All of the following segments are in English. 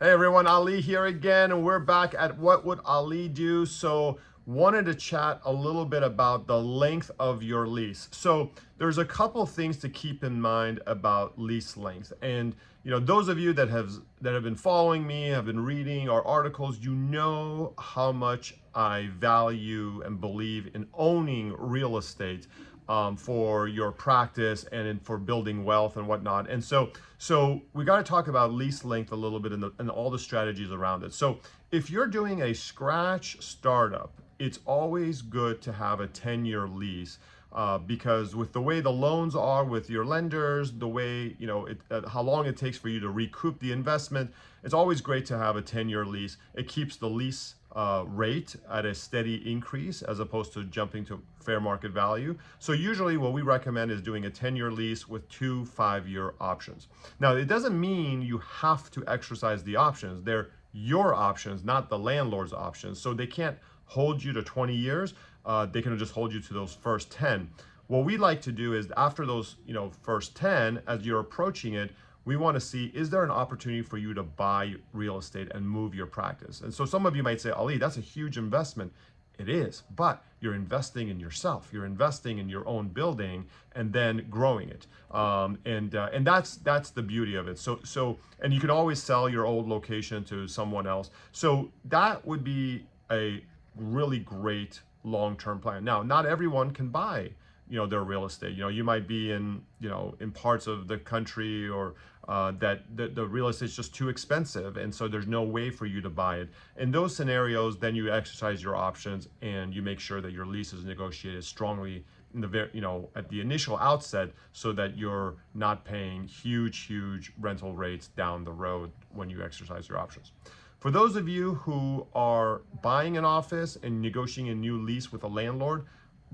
Hey everyone, Ali here again, and we're back at What Would Ali Do? So, wanted to chat a little bit about the length of your lease. So, there's a couple things to keep in mind about lease length. And those of you that have been following me, have been reading our articles, you know how much I value and believe in owning real estate for your practice and for building wealth and whatnot. And so we got to talk about lease length a little bit and all the strategies around it. So if you're doing a scratch startup, it's always good to have a 10-year lease. Because with the way the loans are with your lenders, the way, how long it takes for you to recoup the investment, it's always great to have a 10-year lease. It keeps the lease rate at a steady increase as opposed to jumping to fair market value. So usually what we recommend is doing a 10-year lease with 2 5-year options. Now, it doesn't mean you have to exercise the options. They're your options, not the landlord's options. So they can't hold you to 20 years. They can just hold you to those first 10. What we like to do is after those, first 10, as you're approaching it, we want to see, is there an opportunity for you to buy real estate and move your practice? And so some of you might say, Ali, that's a huge investment. It is, but you're investing in yourself. You're investing in your own building and then growing it, and that's the beauty of it. And you can always sell your old location to someone else. So that would be a really great long-term plan. Now, not everyone can buy their real estate. You might be in parts of the country or that the real estate is just too expensive, and so there's no way for you to buy it. In those scenarios, then you exercise your options and you make sure that your lease is negotiated strongly in the at the initial outset, so that you're not paying huge rental rates down the road when you exercise your options. For those of you who are buying an office and negotiating a new lease with a landlord,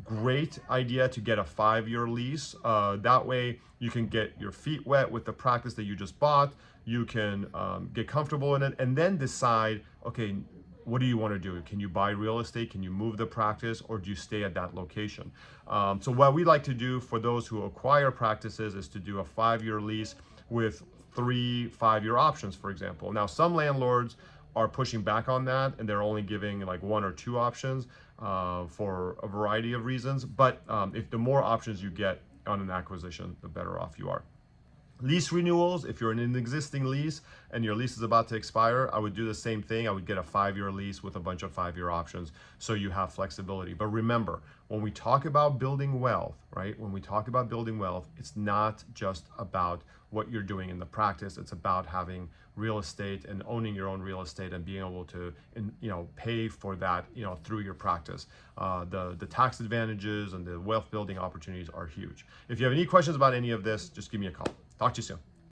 great idea to get a 5-year lease. That way you can get your feet wet with the practice that you just bought. You can get comfortable in it and then decide, okay, what do you want to do? Can you buy real estate? Can you move the practice, or do you stay at that location? So what we like to do for those who acquire practices is to do a 5-year lease with 3 5-year options, for example. Now, some landlords are pushing back on that and they're only giving like 1 or 2 options for a variety of reasons. But if the more options you get on an acquisition, the better off you are. Lease renewals, if you're in an existing lease and your lease is about to expire, I would do the same thing. I would get a 5-year lease with a bunch of 5-year options so you have flexibility. But remember, when we talk about building wealth, right? When we talk about building wealth, it's not just about what you're doing in the practice. It's about having real estate and owning your own real estate and being able to, pay for that, through your practice. The tax advantages and the wealth building opportunities are huge. If you have any questions about any of this, just give me a call. Talk to you soon.